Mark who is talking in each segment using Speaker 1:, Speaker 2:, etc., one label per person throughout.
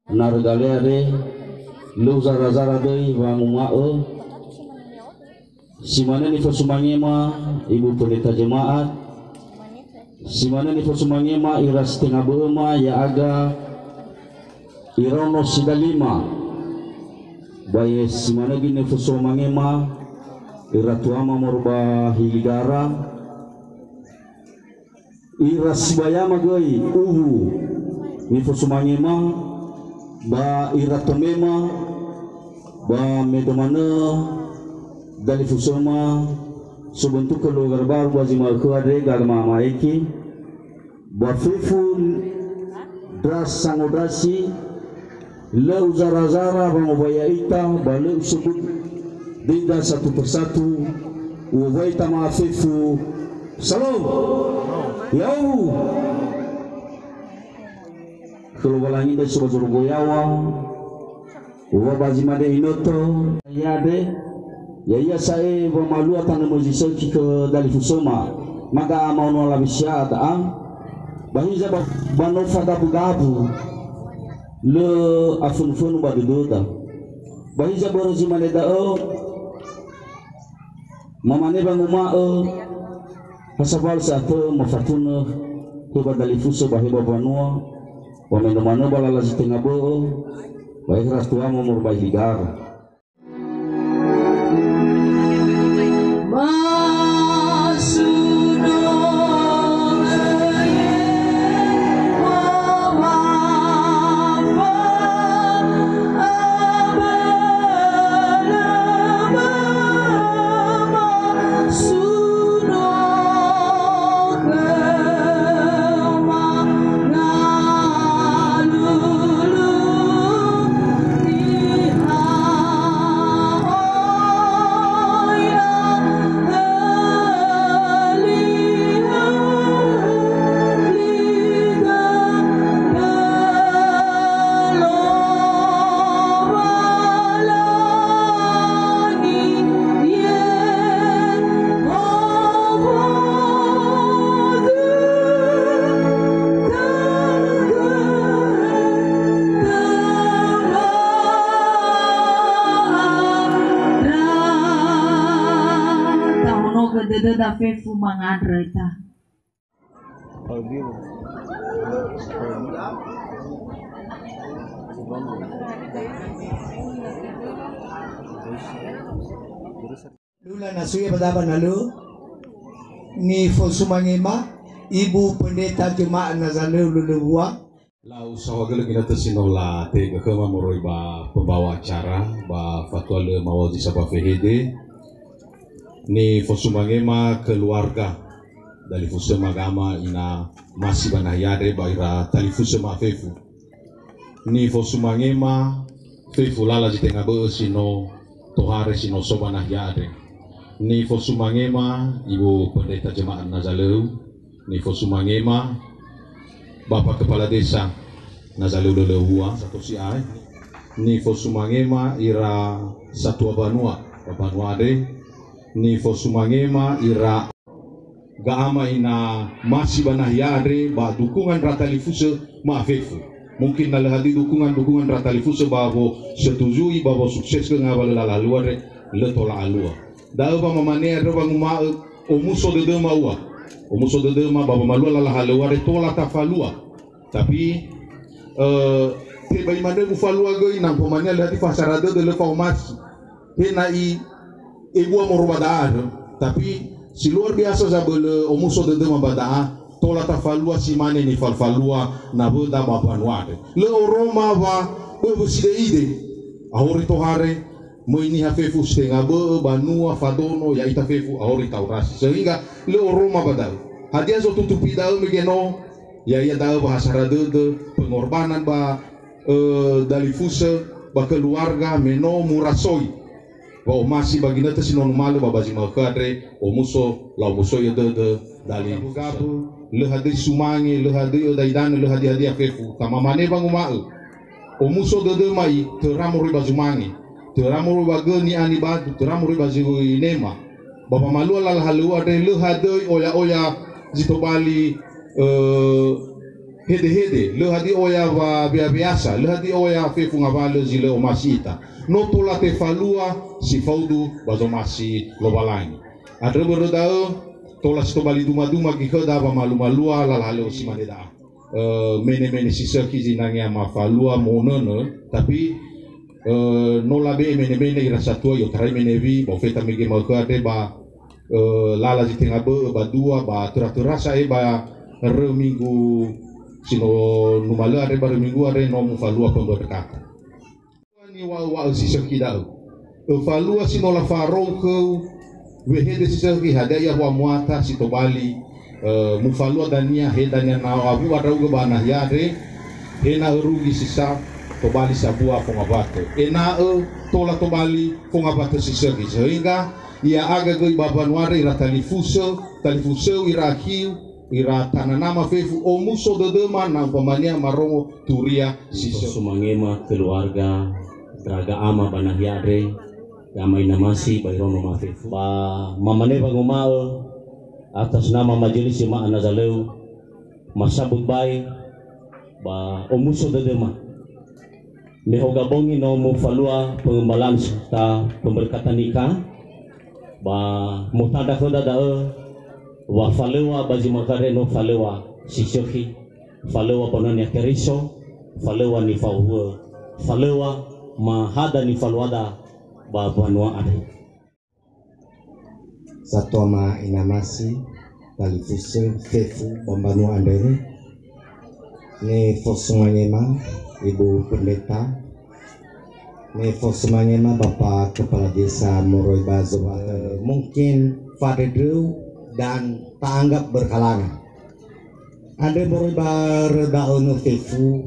Speaker 1: nargaleare lu zara-zara deui bang umae simana ni fasumangema ibu pendeta jemaat simana ni fasumangema iras tengah beuma ya aga irono sidalima baye simana gini fasumangema iratuama morba hiligara iras bayama gei ni fasumangema ba iratomema ba medomana dari fusoma sebentuk keluar baru wajima kuade galma maiki ba fifun dras sangodrasi le uzara-zara bangobaya ita balik sebut dinda satu persatu uwaita maafifu salam yau kelualangi dari sebuah goyawa uwa bazimade inoto yade ya saya pemalu atau mujizat ke dari fusoma maka mau nolak bisya tak bahaya bano fada bugabu le afun baduduta bahaya borozimade dao mamane banguma pasabal satu mafatuna ke dari fusoma bahaya banua Wameno balala si tengah bo, baik ras tua mau merubah ligar.
Speaker 2: Da fefu mangadra ita.
Speaker 3: Lula nasuya pada nalu ni fosumangema ibu pendeta jemaat nazalu luluwa
Speaker 4: lau sawagala kita tesinola te kekema moroi ba pembawa acara ba fatwa le mawazi sapa fehede ni fosumangema keluarga dari fusema agama ina masih banayade baira tali fusema fefu ni fosumangema fefu lala jitenga be sino tohare sino sobanayade ni fosumangema ibu pendeta jemaat Nazaleu ni fosumangema bapak kepala desa Nazaleu lelehua satu si ai ni fosumangema ira satu banua ade ni fosumangema ira gaama ina masih banayade ba dukungan ratalifuse maafefu mungkin nalahadi dukungan ratalifuse babo setujui babo sukses ke ngabal lalalua re letola alua da ba mamane re bang ma omuso de dema babo malua lalalua re tola tafalua tapi te bai mande bufalua goi nang pomane lati fasarade de le formas pena ibu morobadar tapi si luar biasa zabele omuso de dema badaa tola tafalua si mane ni falfalua na boda babanwade le oroma ba bebuside ide ahori tohare moini hafefu stenga be banua fadono ya ita fefu ahori taurasi sehingga le oroma badau hadiah zo tutupi dau megeno ya dau bahasa de pengorbanan ba dari fuse ba keluarga meno murasoi bahwa masih baginda te sinon malu babazi makadre omuso la omuso ya de dali gabu le hadi sumangi le hadi daidan le hadi afefu kama mane bangu mau omuso de mai teramuri bazumangi teramuri bageni ani batu teramuri bazu inema bapa malu ala halu ade le hadi oya zito bali hede le hadi oya wa biasa le hadi oya fe funga vale zile o masita no tola te falua si faudu bazo masi lo balangi adre berodao tola sto bali duma ki khoda ba malu-malua la hale o si maneda mene si seki zinangia ma falua monono tapi no labe mene ira satua yo trai menevi ba feta mege ma ka te ba lala jitenga ba dua ba tura-tura sai ba reminggu sino numala are baru minggu are no mu falua pembuat dekat ni wa si sekida falua sino la faro ke wehede si seki hadaya wa muata si tobali mu falua dania hedanya na abu ada uga bana yare ena rugi sisa tobali sabua pengabate ena tola tobali pengabate si seki sehingga ia aga goi babanuare ira talifuso ira hiu ira tananama fefu o muso dedema na pamania marongo turia siso
Speaker 1: sumangema keluarga traga ama banahiare gamai namasi bairono mafefu ba mamane bangumao atas nama majelis jemaah Nazaleu masabut baik ba o muso dedema nehoga bongi no mu falua pengembalan serta pemberkatan nikah ba mutada khoda da wa falewa baji makareno falewa sisohi falewa bononya keriso falewa ni fauwa falewa mahada ni falwada ba banua ade
Speaker 3: Satoma inamasi talifuse fefu bambanua andere ni fosumanyema ibu pendeta ni fosumanyema bapak kepala desa Moroi Bazo mungkin Fadedru dan tanggap berhalangan. Ada berbar daun fefu,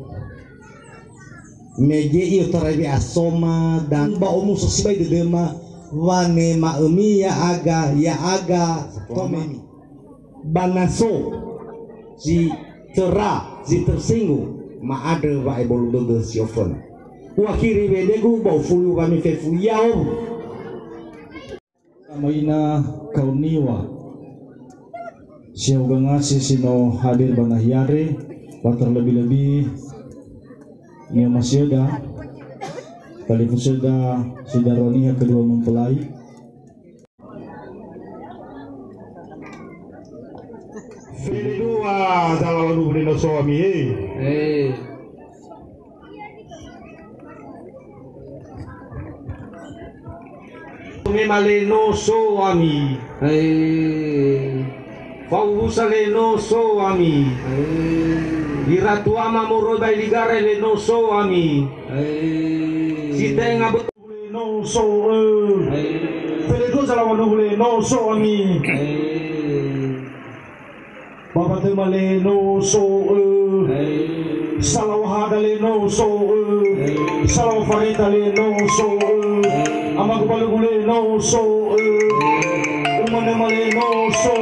Speaker 3: meje iyo terabi asoma dan bau musuh sibai dedema wane maemi ya aga tomemi banaso si tersinggung ma ada wa ebol dodo siofon wakiri bedegu bau fulu kami fefu yao
Speaker 5: Amaina kauniwa siya ngasih sino hadir banahiare wa terlebih-lebih ni masyoda kali fusuda sidaroniha kedua mempelai
Speaker 6: Fidua dalam hubungan suami Maleno suami Fausa leno soami Diratu ama moro bai ligare leno soami Sitenga leno so Teledo salawan leno soami Bapa tema leno so Salawahada leno so Salawafarita leno so Amakupalu leno so Umane maleno so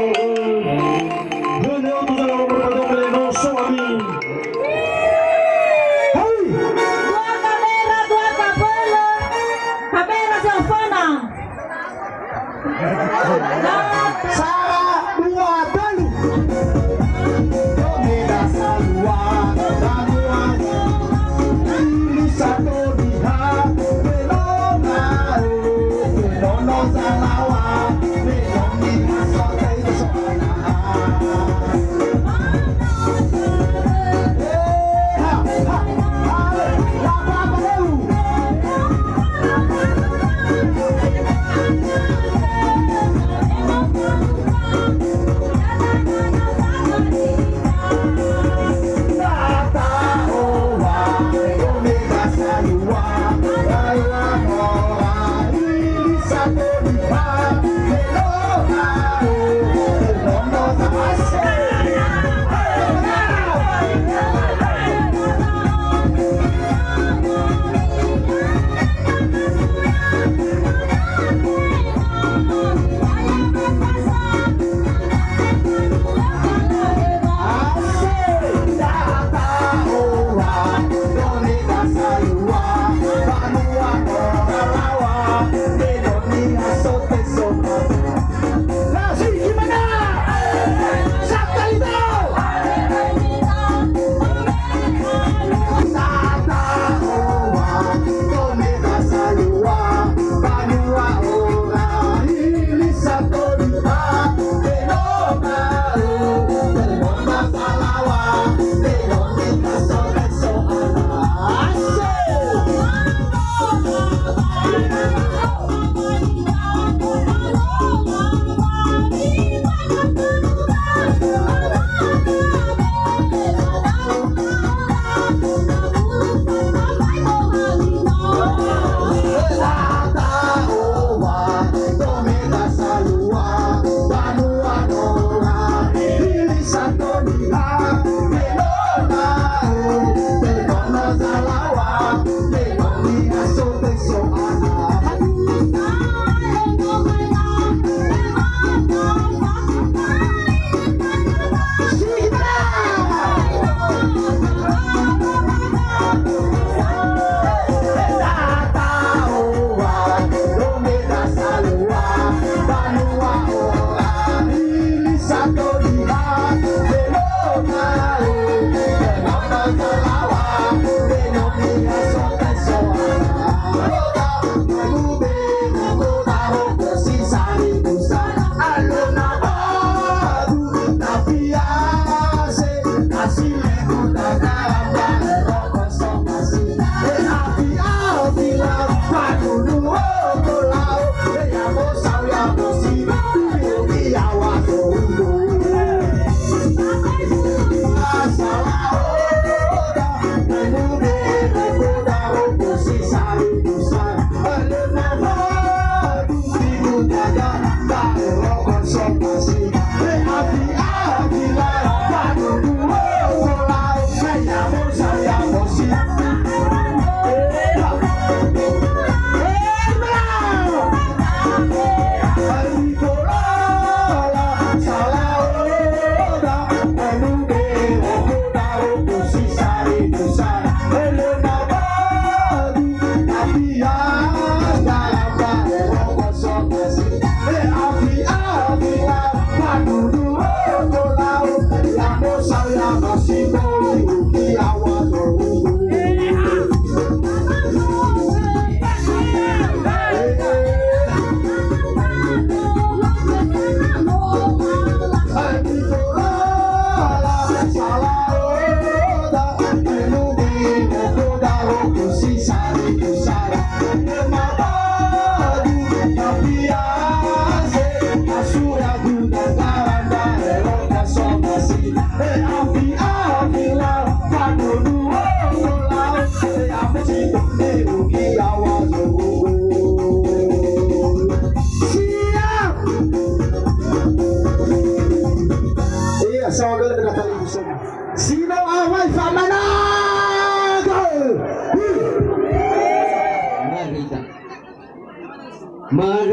Speaker 3: Sino awal Famanaga?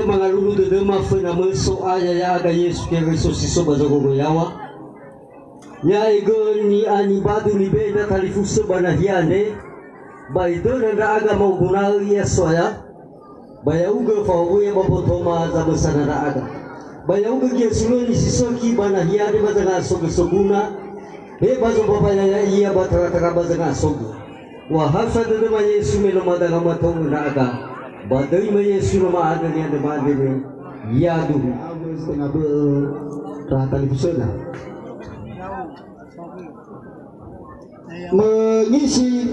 Speaker 7: Mga lulu de mafena so aya ya aga Yesu Kristus siso bazogo yawa. Ya ego ni ani badu ni beda talifuso bana hiane. Baido na aga mau gunal ya soya. Baya uga fawo ya babotoma za besana na aga. Baya uga kia suloni sisoki bana hiane bazana sogo soguna. Bazo papaya iya batara bazana sogo. Wa hafsa de ma Yesu melo madaga matong na aga. Badai ma Yesu nama ada ni ada mana ni ya dulu setengah berrata di sana mengisi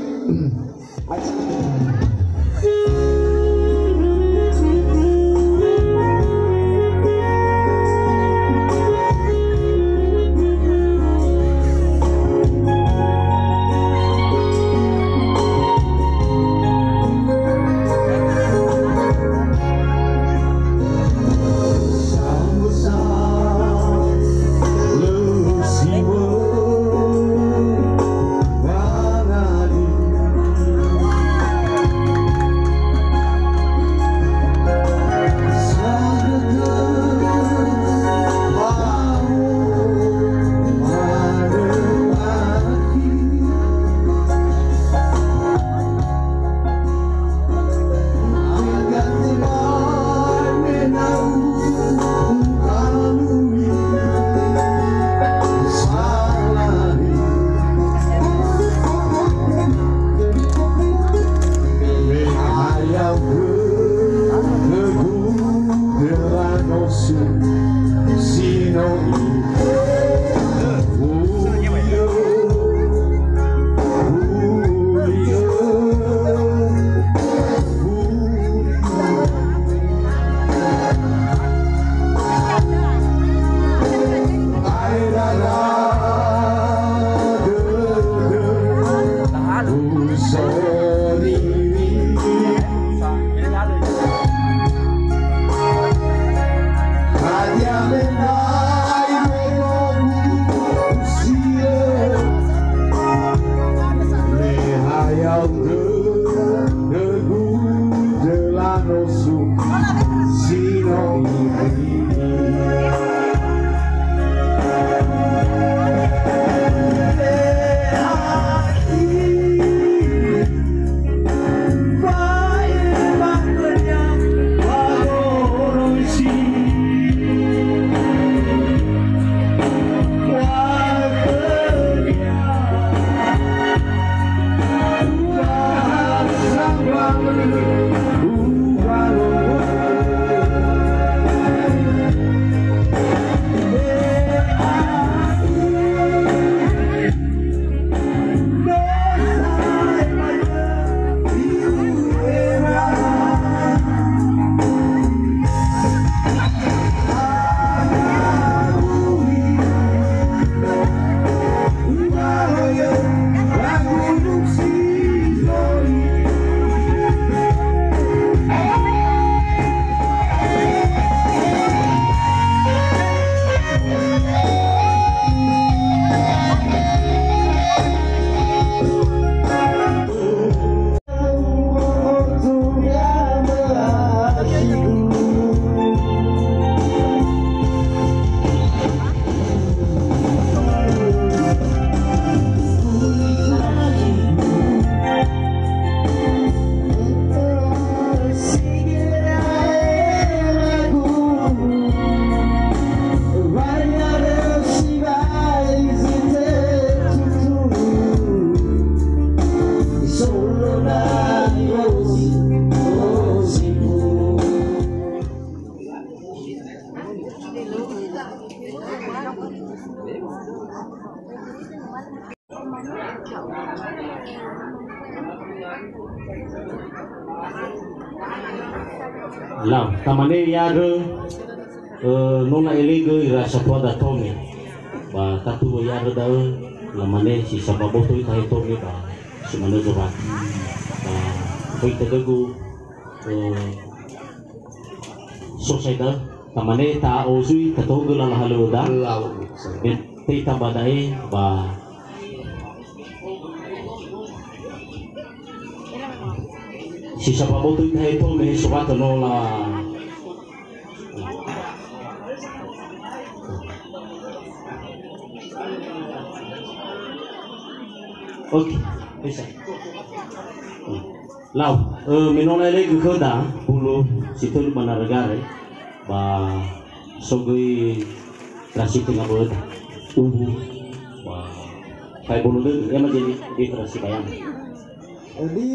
Speaker 8: Lah, tamane yare nona elega ira satwa da tomi. Ba tatu yare da lamane si sababoto ita tomi ba sumane jora. Ba koi tegagu sosai tamane ta ozui tatogu la halu da. Tei tabadai ba si sababoto ita tomi subata no la. Oke, bisa. Lau, minona lagi keda puluh situ mana negara, ba sogoi terasi tengah buat, ba kayak bulu deh, ya macam di terasi bayang.
Speaker 3: Jadi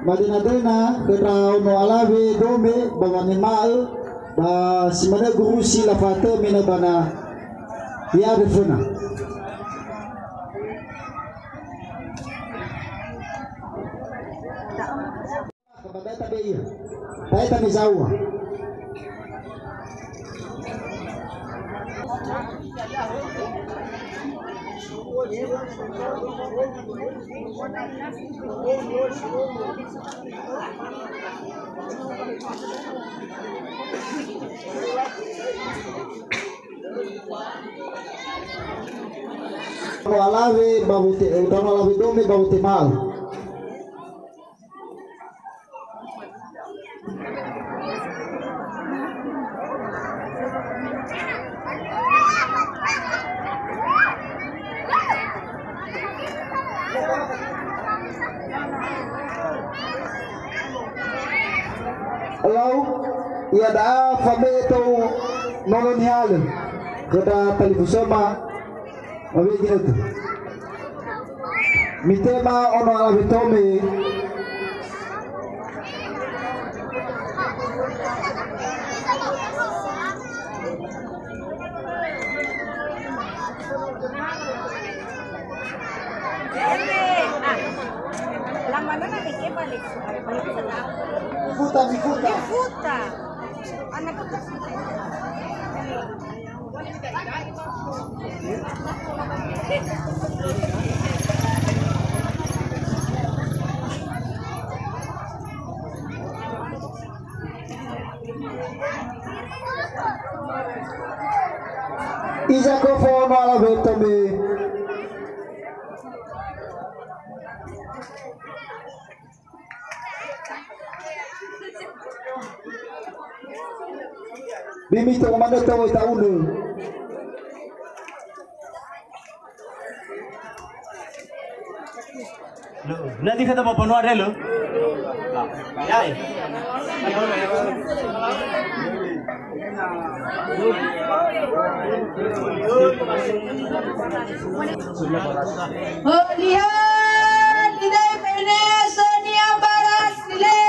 Speaker 3: madina-dina kerau no alawe dome bawani mal ba simana guru sila fata mina bana ya refuna. Kabadata beia. Baita mizawa. Alawe babute, utama alawe dome babute mal. Hello, ia dah family itu nolong hal, kita televisi mah, apa gitu? Mitema ono alabe tome.
Speaker 9: Difuta. Anak
Speaker 3: Isa ko phone wala beto me. Bimi to mana to ita ulo.
Speaker 8: Nanti kata bapak nu ada lo. Ya.
Speaker 9: lihat tidak Indonesia baras nilai.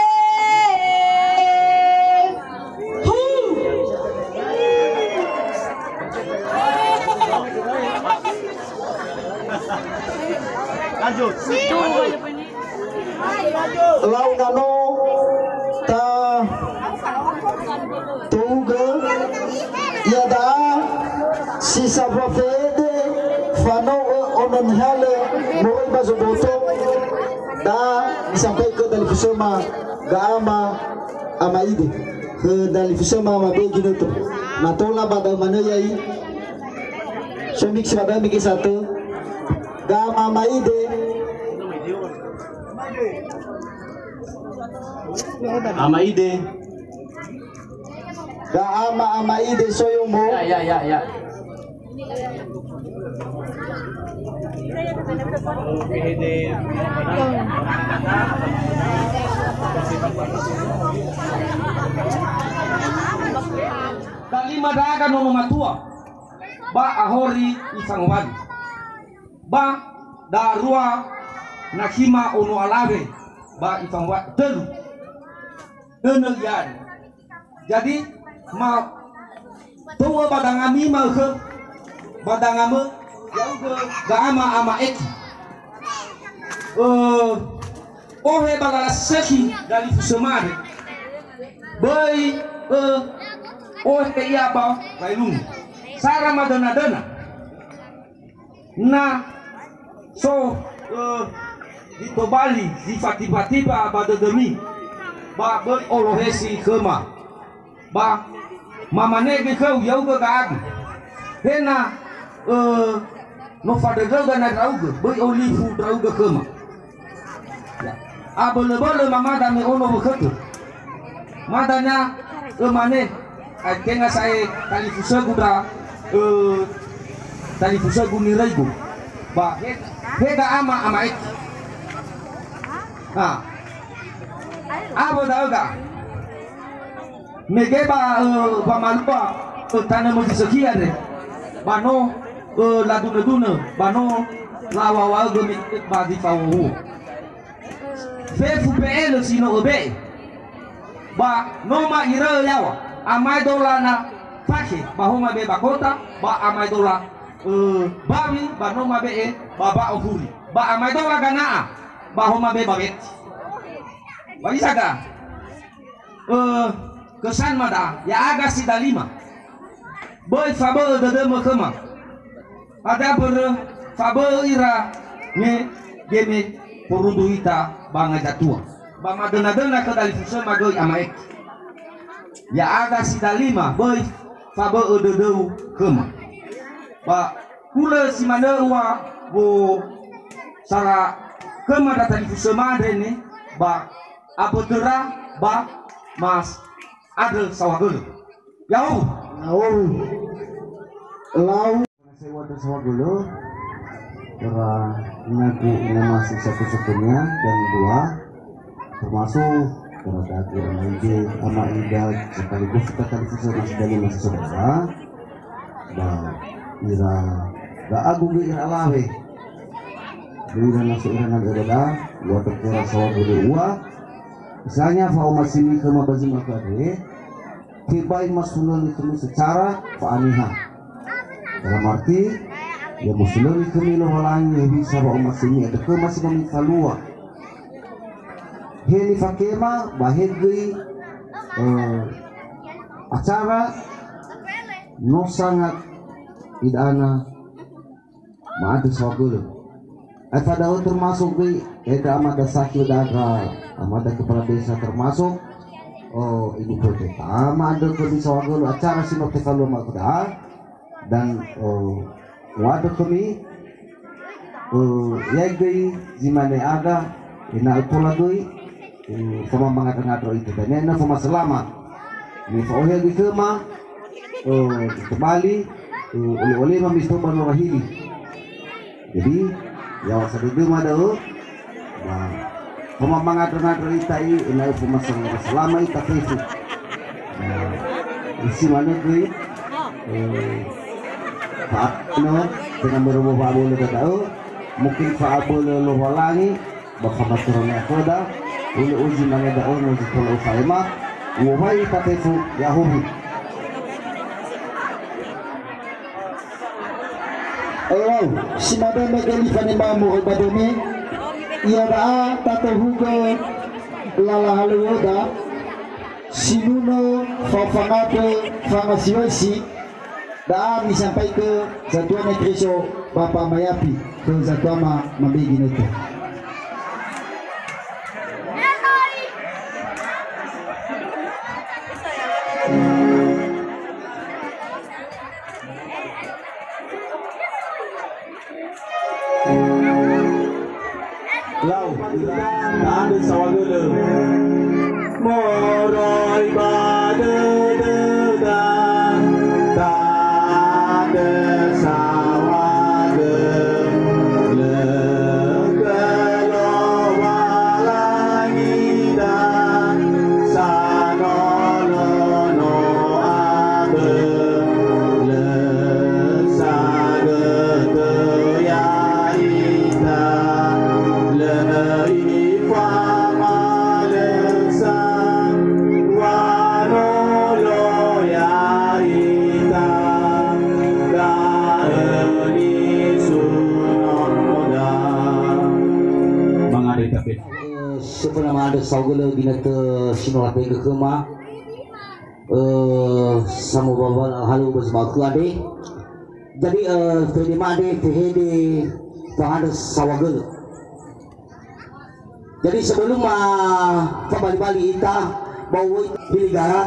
Speaker 8: Lanjut.
Speaker 3: Lau nano ta tuga ya da sisa profede fano onon hale moy bazoboto da sampai ke televisi ma gaama amaide ke televisi ma mabegi to matola pada mana yai semik sada miki satu gaama amaide
Speaker 8: Amaide.
Speaker 3: gaama amaide soyomo
Speaker 8: Ya.
Speaker 10: Dalima daga no matua ba ahori isangwan ba darua nakima ono alave ba isangwan telu yan. Jadi ma tua badangami ma ke badangame yang ke ama ek ohe badala seki dari fusemare Bai oh kayak apa bailung sarang madana na so dito Bali di tiba-tiba pada demi ba bai olohesi kema ba mamane ke kau yau ke gaag hena no fada gauga na rauga bai olifu rauga kema ya abole mama dami ono beketu madanya mane kenga saya tali fusa guda tali fusa guni raigo ba hega ama ek ha abo dauga mege ba malupa tanah mo disekia de ba no la duna ba no lawa go mi ba di fawu fefu pl sino obe ba no ma ira yawa amai dola na pake ba homa be bakota ba amai dola bawi ba no ma be baba ofuri ba amai dola ganaa ba homa be babet ba isa ka kesan mada ya aga si dalima boy fabo de kema ada ber fabo ira ne geme poruduita banga jatua ba madana ke dali fusa magoi amaek ya aga si dalima boy fabo de kema ba kula si mana wa bo sara kema dali fusa madene ba apotera ba mas ada sawagul yau
Speaker 3: lau
Speaker 7: sewa sawagul karena ngaku ini masih satu-satunya dan dua termasuk kalau tadi Ramadhi sama Ida sekaligus kita tadi sudah masih saudara dan ira gak agung ira alawe ira masuk ira nagada dua terkira sawagul dua misalnya fau masih kema bazim akade tibai masulun itu secara fa'aniha dalam arti ya masulun itu milo halangi bisa fau masih ada ke masih memikalua heni fakema bahegi acara no sangat idana maadu sawagul pada termasuk di amada sakil daga amada kepala desa termasuk ibu kota amada kami sawagul acara sinok tekalu makda dan wadah kami yagi zimane ada ina itola doi sama mengadang-adang itu dan ina sama selamat ni fauhel di kema kembali oleh mamisto banorahili jadi ya wasadu mada nah pemamangadron itai inai pemasang selama ita kefu isi mana gue Pak no dengan berubah babul tahu mungkin fabul lo walangi bakal maturnya koda ulu uji mana da ono di tolo faima wahai ita kefu yahubi
Speaker 3: Ayo, si madame gali fanima mo badome ia daa tatahuga lala haluoda sinuno fafangate fangasiwasi daa misampai ke Zatuana Treso Bapak Mayapi ke Zatuama mabigi nito
Speaker 6: lau ada sawagul moroi bade da tade sawagul legalo walangi dan sanono no abe lesage ya ita
Speaker 7: sebenarnya ada sawagul binata sinolak ke kema sama bawa halu bersama ade. Jadi pede made pede ada sawagel. Jadi sebelum kembali kita bawa hiligara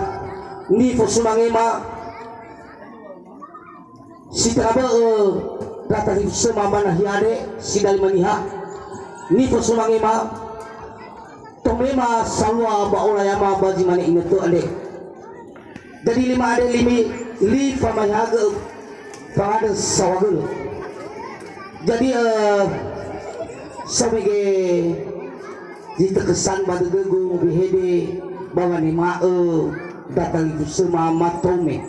Speaker 7: ni fosumangema si teraba data semua mana hiade si dari maniha ni fosumangema tomema salwa baola yama baji mane inetu ade. Jadi lima ada li pamayaga pada sawagul. Jadi sebagai jika kesan pada gegung bihede bawa nema datang itu semua matome.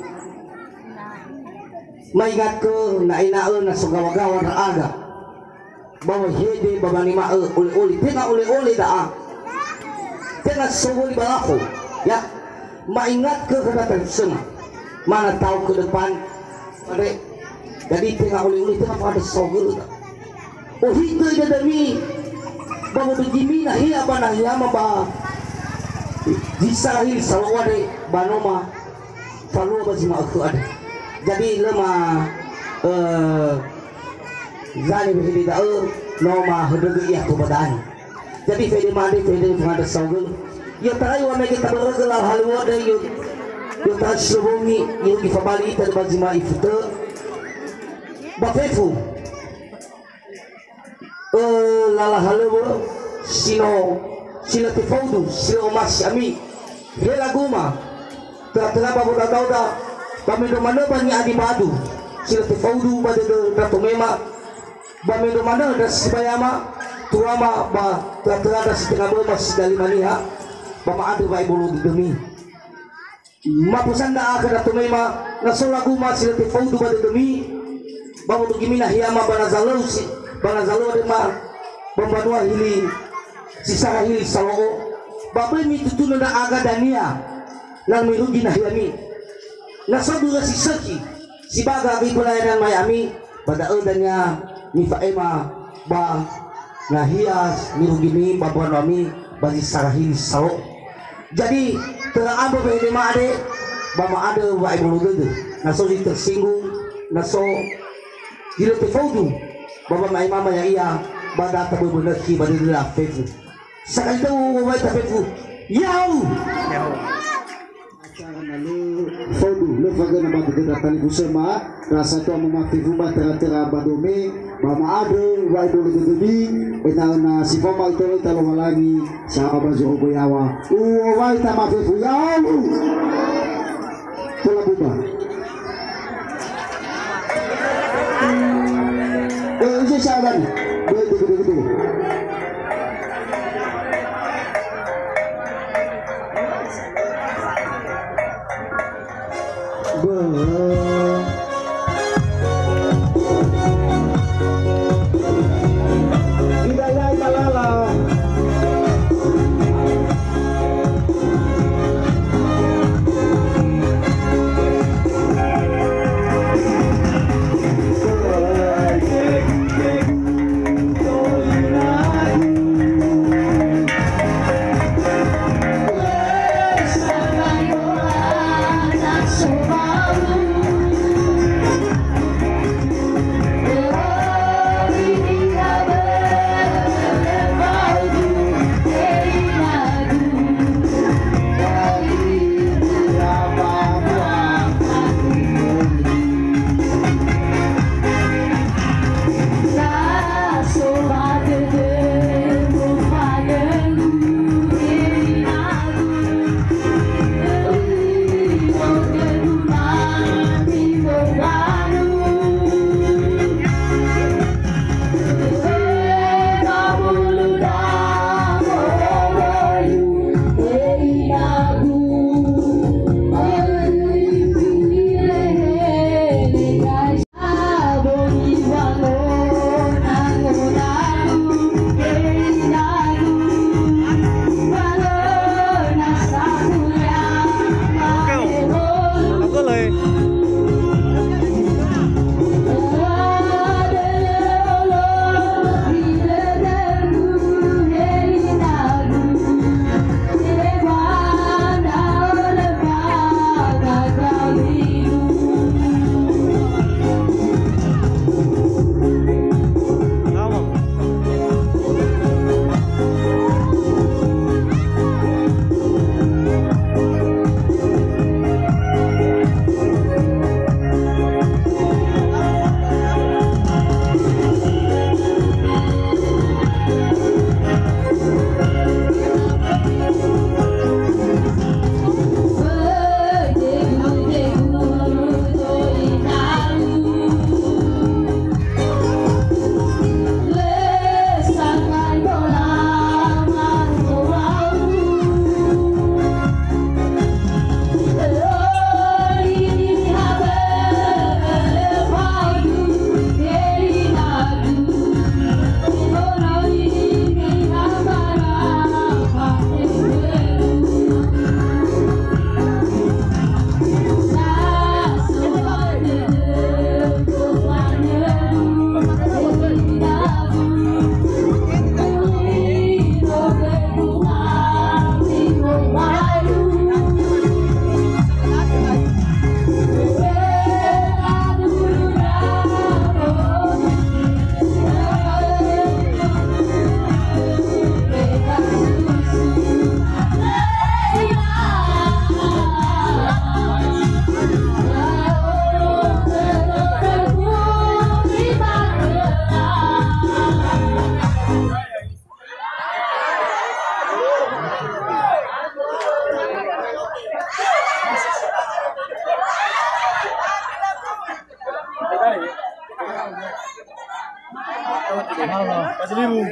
Speaker 7: Maingat ke naina na sogawagawa ada bawa hede bawa nema oli tengah oli dah tengah sogoli balako ya. Maingat ke kedatang semua mana tahu ke depan pada jadi tengah oleh tengah pada sogel oh hingga dia demi bawa begini nah ia apa nah ia maba disahil salawade banoma falu basi ma aku ada jadi lemah zani behidi da noma hedegi ya kebadan jadi fede made fede pada sogel ya tarai wa mege tabaragel halwa da yu ta shubungi yu ki fabali ta bazima ifta bafefu lala halwa sino sila tifaudu sila mas ami hela guma tra babu da dauda bamido mana bani adi madu sila tifaudu bade da tomema bamido mana da sibayama tuama ba tra da sitingabo mas dali maniha bama adu bai bolu demi mapusanda akada tumema nasola guma silati faudu bade demi bamu tugimina hiyama banazalu de ma bambanua hili sisara hili saloo babe mi tutuna da aga dania nang mirugi na hiyami nasabu ga sisaki sibaga gi pelayanan mayami pada odanya mi faema ba nahias mirugi mi babwanami bagi sarahili saloo. Jadi terang apa ini ade, bama ada wai bulu gede, naso tersinggung, naso hidup terfaudu, bama mai mama ya iya, bada tabu benar ki bada dia fefu. Sekali tu wai tafefu, yau.
Speaker 3: Faudu lefaga na batu kita tali kusema rasa tu memati rumah tera badome bama ade wai bulu gede ena na sifama itu talo lagi siapa bazu goyawa wai tama fefu yau pola buba ini sahabat betul
Speaker 9: So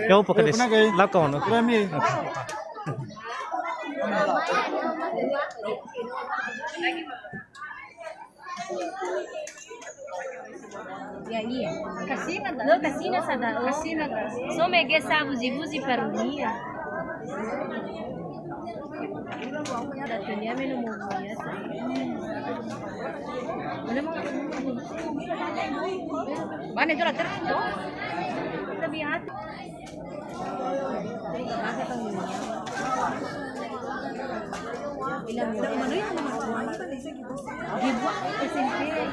Speaker 11: Jauh pakai des. Lakon.
Speaker 12: Ya iya. Kasina sada. So mege sa buzi parunia. Datunya minum ya. Mana itu lah terus. Lebih hati. Dibuat SMP ada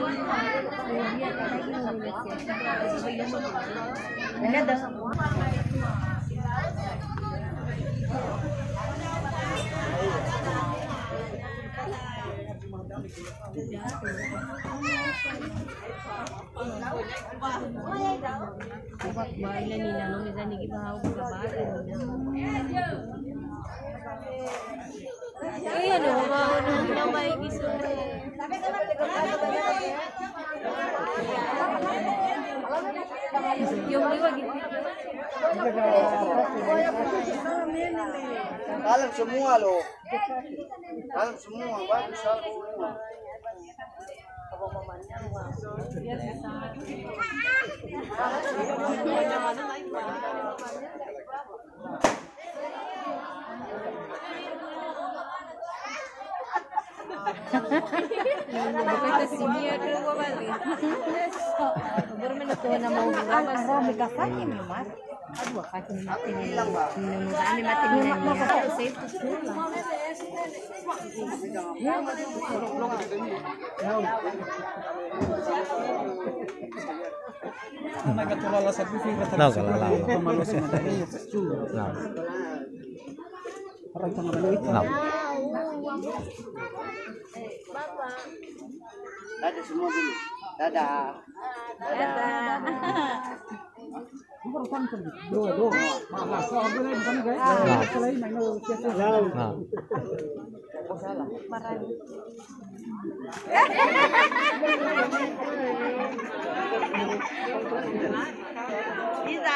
Speaker 12: iya dong, mau baik gitu. Yung liwag gitu.
Speaker 6: Dalam semua loh. Dalam semua bagus semua.
Speaker 12: Bukan ke sini ya dulu gua balik. Baru menutup nama orang masih kafanya memang. Aduh, kaki mati nih. Kami mati nih.
Speaker 6: Dadah semua dulu. Dadah.
Speaker 9: Bisa